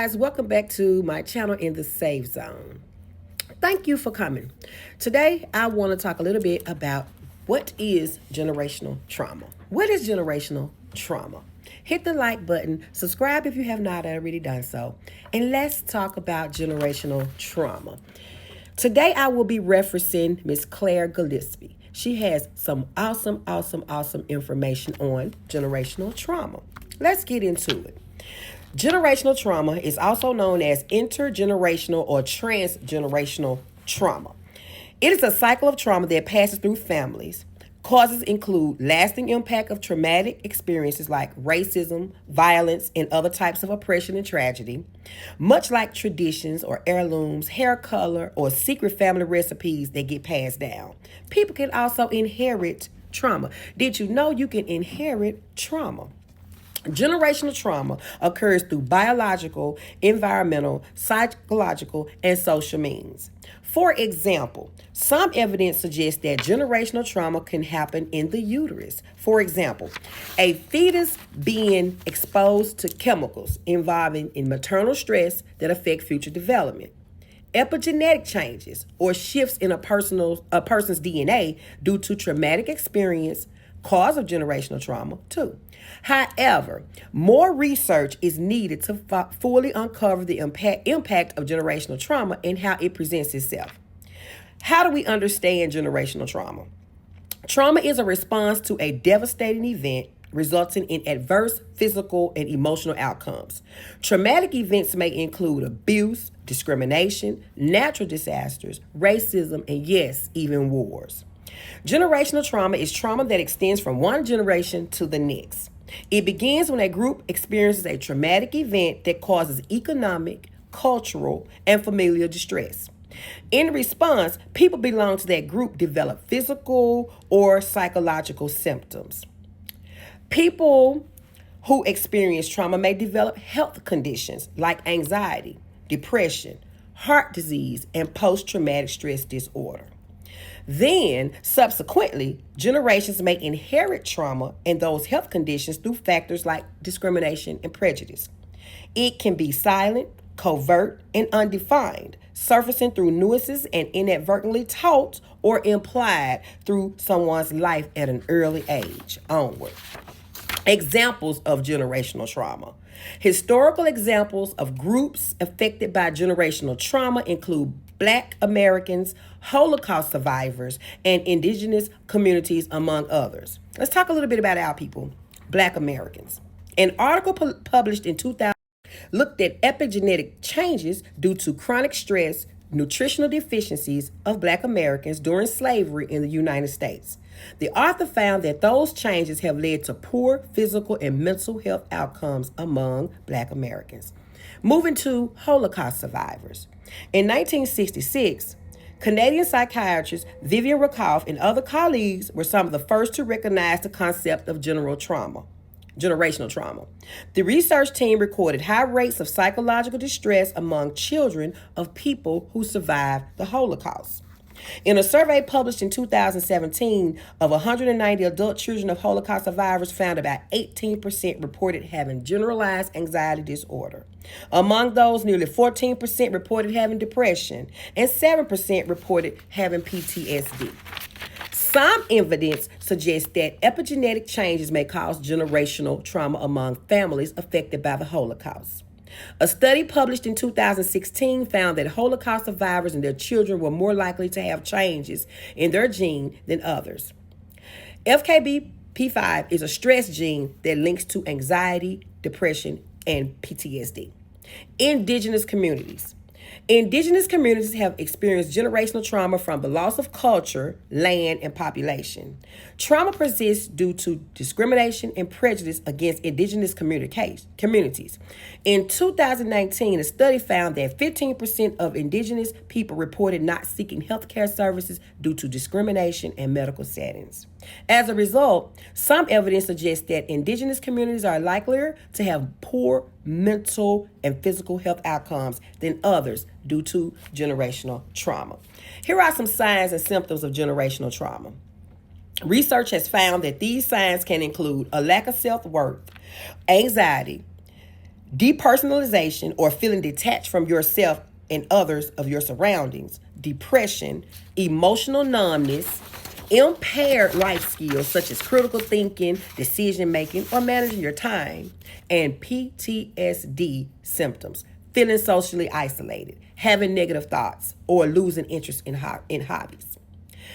guys, welcome back to my channel in the Safe Zone. Thank you for coming. Today I want to talk a little bit about what is generational trauma. What is generational trauma? Hit the like button, subscribe if you have not already done so, and let's talk about generational trauma. Today I will be referencing Miss Claire Gillespie. She has some awesome information on generational trauma. Let's get into it. Generational trauma is also known as intergenerational or transgenerational trauma. It is a cycle of trauma that passes through families. Causes include lasting impact of traumatic experiences like racism, violence, and other types of oppression and tragedy. Much like traditions or heirlooms, hair color, or secret family recipes that get passed down. People can also inherit trauma. Did you know you can inherit trauma? Generational trauma occurs through biological, environmental, psychological, and social means. For example, some evidence suggests that generational trauma can happen in the uterus. For example, a fetus being exposed to chemicals involving in maternal stress that affect future development. Epigenetic changes or shifts in a person's DNA due to traumatic experience, cause of generational trauma too. However, more research is needed to fully uncover the impact of generational trauma and how it presents itself. How do we understand generational trauma? Trauma is a response to a devastating event resulting in adverse physical and emotional outcomes. Traumatic events may include abuse, discrimination, natural disasters, racism, and yes, even wars. Generational trauma is trauma that extends from one generation to the next. It begins when a group experiences a traumatic event that causes economic, cultural, and familial distress. In response, people belong to that group develop physical or psychological symptoms. People who experience trauma may develop health conditions like anxiety, depression, heart disease, and post-traumatic stress disorder. Then, subsequently, generations may inherit trauma and those health conditions through factors like discrimination and prejudice. It can be silent, covert, and undefined, surfacing through nuances and inadvertently taught or implied through someone's life at an early age onward. Examples of generational trauma. Historical examples of groups affected by generational trauma include Black Americans, Holocaust survivors, and indigenous communities, among others. Let's talk a little bit about our people, Black Americans. An article published in 2000 looked at epigenetic changes due to chronic stress, nutritional deficiencies of Black Americans during slavery in the United States. The author found that those changes have led to poor physical and mental health outcomes among Black Americans. Moving to Holocaust survivors. In 1966, Canadian psychiatrist Vivian Rakoff and other colleagues were some of the first to recognize the concept of generational trauma. The research team recorded high rates of psychological distress among children of people who survived the Holocaust. In a survey published in 2017 of 190 adult children of Holocaust survivors, found about 18% reported having generalized anxiety disorder. Among those, nearly 14% reported having depression and 7% reported having PTSD. Some evidence suggests that epigenetic changes may cause generational trauma among families affected by the Holocaust. A study published in 2016 found that Holocaust survivors and their children were more likely to have changes in their gene than others. FKBP5 is a stress gene that links to anxiety, depression, and PTSD. Indigenous communities. Indigenous communities have experienced generational trauma from the loss of culture, land, and population. Trauma persists due to discrimination and prejudice against indigenous communities. In 2019, a study found that 15% of indigenous people reported not seeking healthcare services due to discrimination in medical settings. As a result, some evidence suggests that indigenous communities are likelier to have poor mental and physical health outcomes than others due to generational trauma. Here are some signs and symptoms of generational trauma. Research has found that these signs can include a lack of self-worth, anxiety, depersonalization or feeling detached from yourself and others of your surroundings, depression, emotional numbness, impaired life skills such as critical thinking, decision making, or managing your time, and PTSD symptoms, feeling socially isolated, having negative thoughts, or losing interest in hobbies.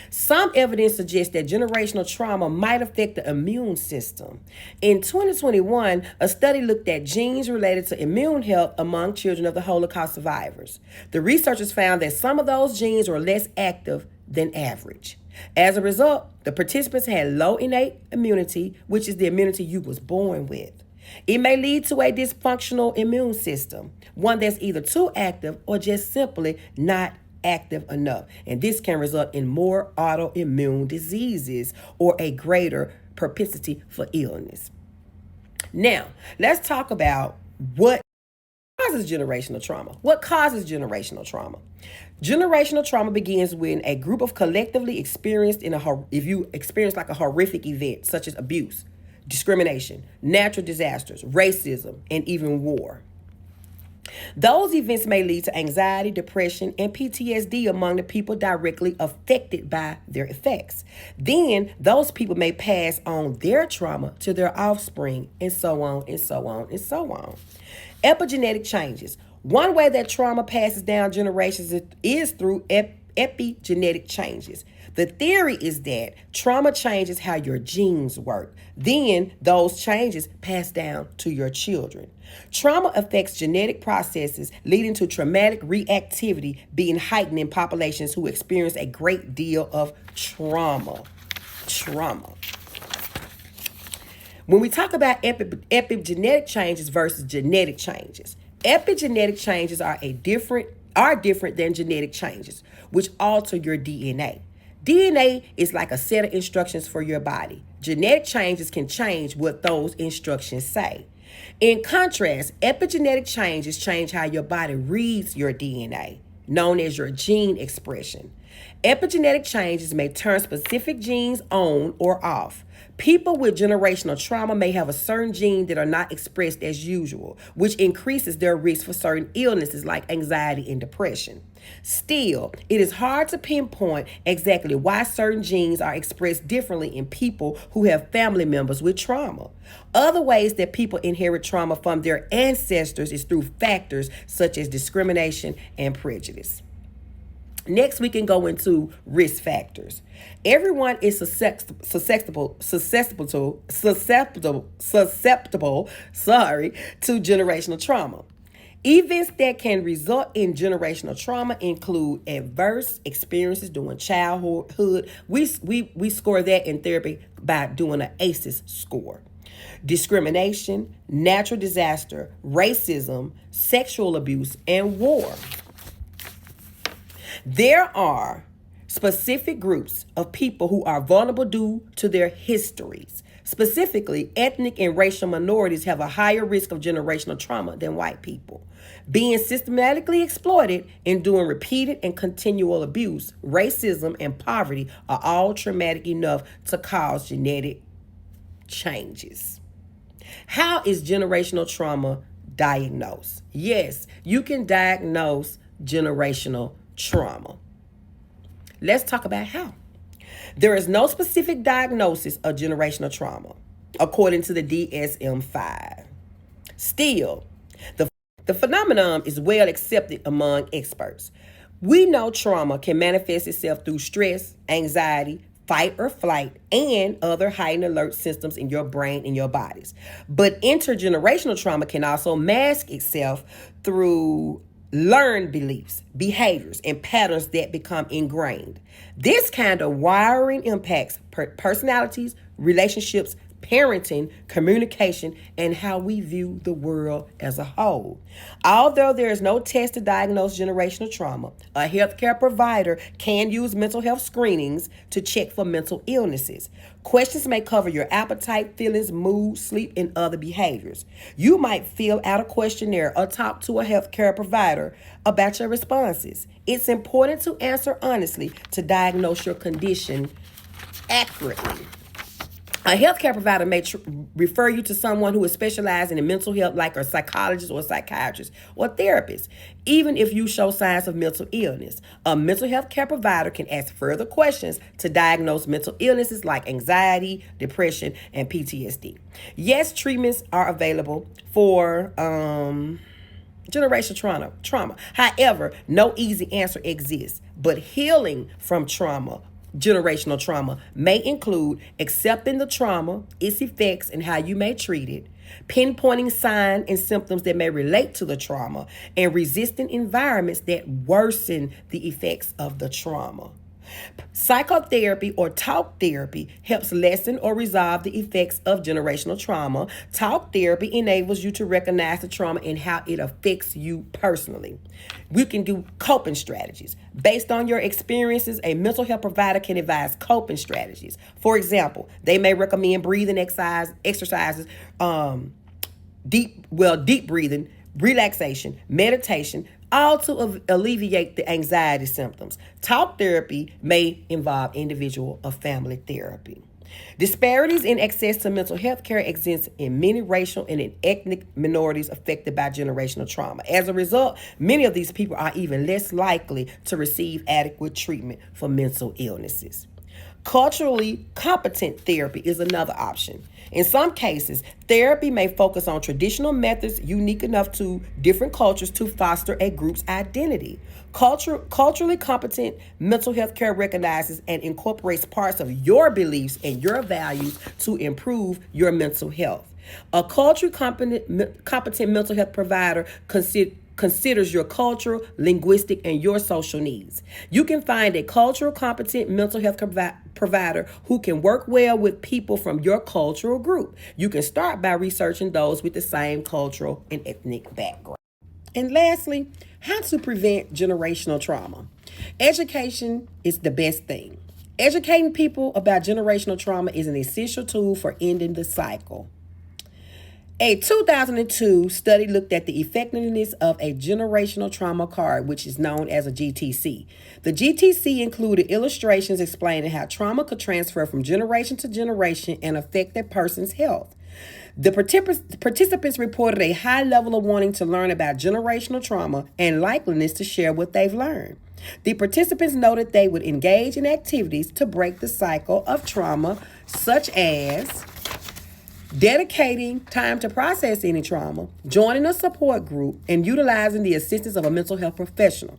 Some evidence suggests that generational trauma might affect the immune system. In 2021, a study looked at genes related to immune health among children of the Holocaust survivors. The researchers found that some of those genes were less active than average. As a result, the participants had low innate immunity, which is the immunity you was born with. It may lead to a dysfunctional immune system, one that's either too active or just simply not active enough. And this can result in more autoimmune diseases or a greater propensity for illness. Now, let's talk about what causes generational trauma. What causes generational trauma? Generational trauma begins when a group of collectively experienced if you experience like a horrific event such as abuse, discrimination, natural disasters, racism, and even war. Those events may lead to anxiety, depression, and PTSD among the people directly affected by their effects. Then those people may pass on their trauma to their offspring, and so on and so on and so on. Epigenetic changes. One way that trauma passes down generations is through epigenetic changes. The theory is that trauma changes how your genes work. Then those changes pass down to your children. Trauma affects genetic processes, leading to traumatic reactivity being heightened in populations who experience a great deal of trauma. When we talk about epigenetic changes versus genetic changes, epigenetic changes are different than genetic changes, which alter your DNA. DNA is like a set of instructions for your body. Genetic changes can change what those instructions say. In contrast, epigenetic changes change how your body reads your DNA, known as your gene expression. Epigenetic changes may turn specific genes on or off. People with generational trauma may have a certain gene that are not expressed as usual, which increases their risk for certain illnesses like anxiety and depression. Still, it is hard to pinpoint exactly why certain genes are expressed differently in people who have family members with trauma. Other ways that people inherit trauma from their ancestors is through factors such as discrimination and prejudice. Next, we can go into risk factors. Everyone is susceptible to generational trauma. Events that can result in generational trauma include adverse experiences during childhood. We score that in therapy by doing an ACEs score. Discrimination, natural disaster, racism, sexual abuse, and war. There are specific groups of people who are vulnerable due to their histories. Specifically, ethnic and racial minorities have a higher risk of generational trauma than white people. Being systematically exploited, enduring repeated and continual abuse, racism, and poverty are all traumatic enough to cause genetic changes. How is generational trauma diagnosed? Yes, you can diagnose generational trauma. Let's talk about how. There is no specific diagnosis of generational trauma, according to the DSM-5. Still, the phenomenon is well accepted among experts. We know trauma can manifest itself through stress, anxiety, fight or flight, and other heightened alert systems in your brain and your bodies. But intergenerational trauma can also mask itself through learned beliefs, behaviors, and patterns that become ingrained. This kind of wiring impacts personalities, relationships, parenting, communication, and how we view the world as a whole. Although there is no test to diagnose generational trauma, a healthcare provider can use mental health screenings to check for mental illnesses. Questions may cover your appetite, feelings, mood, sleep, and other behaviors. You might fill out a questionnaire or talk to a healthcare provider about your responses. It's important to answer honestly to diagnose your condition accurately. A healthcare provider may refer you to someone who is specializing in mental health, like a psychologist or a psychiatrist or therapist. Even if you show signs of mental illness, a mental health care provider can ask further questions to diagnose mental illnesses like anxiety, depression, and PTSD. Yes, treatments are available for generational trauma. However, no easy answer exists, but healing from trauma, generational trauma, may include accepting the trauma, its effects, and how you may treat it, pinpointing signs and symptoms that may relate to the trauma, and resisting environments that worsen the effects of the trauma. Psychotherapy or talk therapy helps lessen or resolve the effects of generational trauma. Talk therapy enables you to recognize the trauma and how it affects you personally. We can do coping strategies. Based on your experiences, a mental health provider can advise coping strategies. For example, they may recommend breathing exercises, deep breathing, relaxation, meditation, all to alleviate the anxiety symptoms. Talk therapy may involve individual or family therapy. Disparities in access to mental health care exist in many racial and in ethnic minorities affected by generational trauma. As a result, many of these people are even less likely to receive adequate treatment for mental illnesses. Culturally competent therapy is another option. In some cases, therapy may focus on traditional methods unique enough to different cultures to foster a group's identity. Culturally competent mental health care recognizes and incorporates parts of your beliefs and your values to improve your mental health. A culturally competent mental health provider considers your cultural, linguistic, and your social needs. You can find a cultural competent mental health provider who can work well with people from your cultural group. You can start by researching those with the same cultural and ethnic background. And lastly, how to prevent generational trauma. Education is the best thing. Educating people about generational trauma is an essential tool for ending the cycle. A 2002 study looked at the effectiveness of a generational trauma card, which is known as a GTC. The GTC included illustrations explaining how trauma could transfer from generation to generation and affect a person's health. The participants reported a high level of wanting to learn about generational trauma and likeliness to share what they've learned. The participants noted they would engage in activities to break the cycle of trauma, such as dedicating time to process any trauma, joining a support group, and utilizing the assistance of a mental health professional.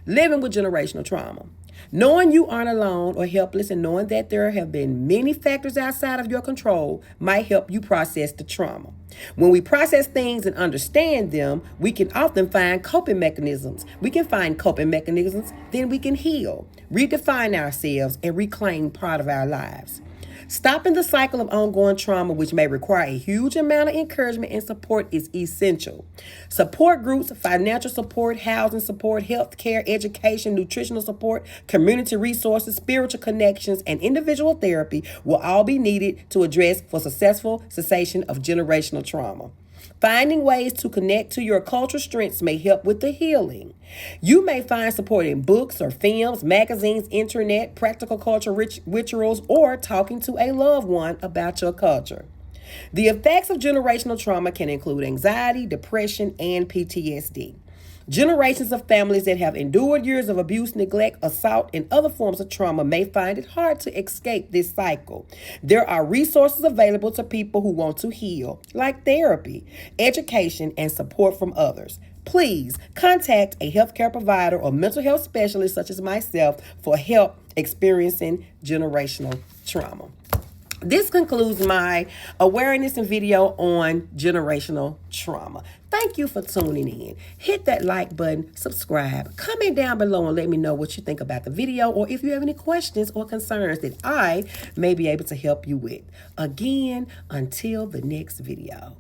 Living with generational trauma. Knowing you aren't alone or helpless and knowing that there have been many factors outside of your control might help you process the trauma. When we process things and understand them, we can often find coping mechanisms. We can find coping mechanisms, then we can heal, redefine ourselves, and reclaim part of our lives. Stopping the cycle of ongoing trauma, which may require a huge amount of encouragement and support, is essential. Support groups, financial support, housing support, health care, education, nutritional support, community resources, spiritual connections, and individual therapy will all be needed to address for successful cessation of generational trauma. Finding ways to connect to your cultural strengths may help with the healing. You may find support in books or films, magazines, internet, practical culture rituals, or talking to a loved one about your culture. The effects of generational trauma can include anxiety, depression, and PTSD. Generations of families that have endured years of abuse, neglect, assault, and other forms of trauma may find it hard to escape this cycle. There are resources available to people who want to heal, like therapy, education, and support from others. Please contact a healthcare provider or mental health specialist such as myself for help experiencing generational trauma. This concludes my awareness and video on generational trauma. Thank you for tuning in. Hit that like button, subscribe, comment down below and let me know what you think about the video or if you have any questions or concerns that I may be able to help you with. Again, until the next video.